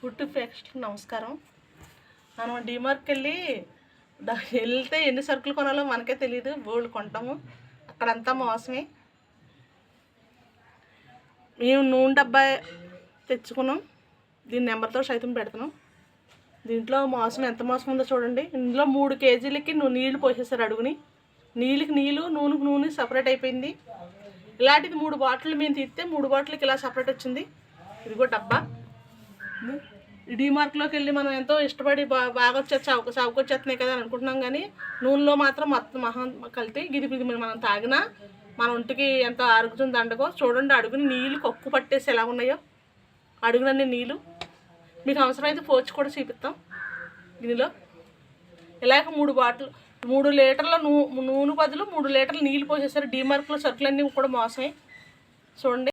Food ఫెక్స్ట్కి నమస్కారం. మనం డీమార్ట్కి వెళ్తే ఎన్ని సరుకులు కొనాలో మనకే తెలియదు. బోల్డ్ కొంటాము, అక్కడంతా మోసమే. మేము నూనె డబ్బా తెచ్చుకున్నాం, దీని నెంబర్తో సైతం పెడుతున్నాం. దీంట్లో మోసం ఎంత మోసం ఉందో చూడండి. ఇందులో 3 కేజీలకి నీళ్లు పోసేసారు. అడుగుని నీళ్ళకి నీళ్ళు, నూనెకి నూనె సపరేట్ అయిపోయింది. ఇలాంటిది 3 బాటిల్ మేము తీస్తే 3 బాటిల్కి ఇలా సపరేట్ వచ్చింది. ఇదిగో డబ్బా. డీమార్ట్లోకి వెళ్ళి మనం ఎంతో ఇష్టపడి బాగా వచ్చేస్తున్నాయి కదా అని అనుకుంటున్నాం, కానీ నూనెలో మాత్రం మొత్తం మహా కలిపి ఇది మనం తాగినా మన ఒంటికి ఎంత ఆరోగ్యం దండగో. చూడండి, అడుగుని నీళ్ళు కొక్కు పట్టేసి ఎలా ఉన్నాయో. అడుగునన్ని నీళ్ళు. మీకు అవసరమైతే పోర్చి కూడా చూపిస్తాం. దీనిలో ఇలాగ 3 బాటిల్ 3 లీటర్ల నూనె బదులు 3 లీటర్ల నీళ్ళు పోసేసారు. డీమార్ట్లో సరుకులన్నీ కూడా మోసమే. చూడండి.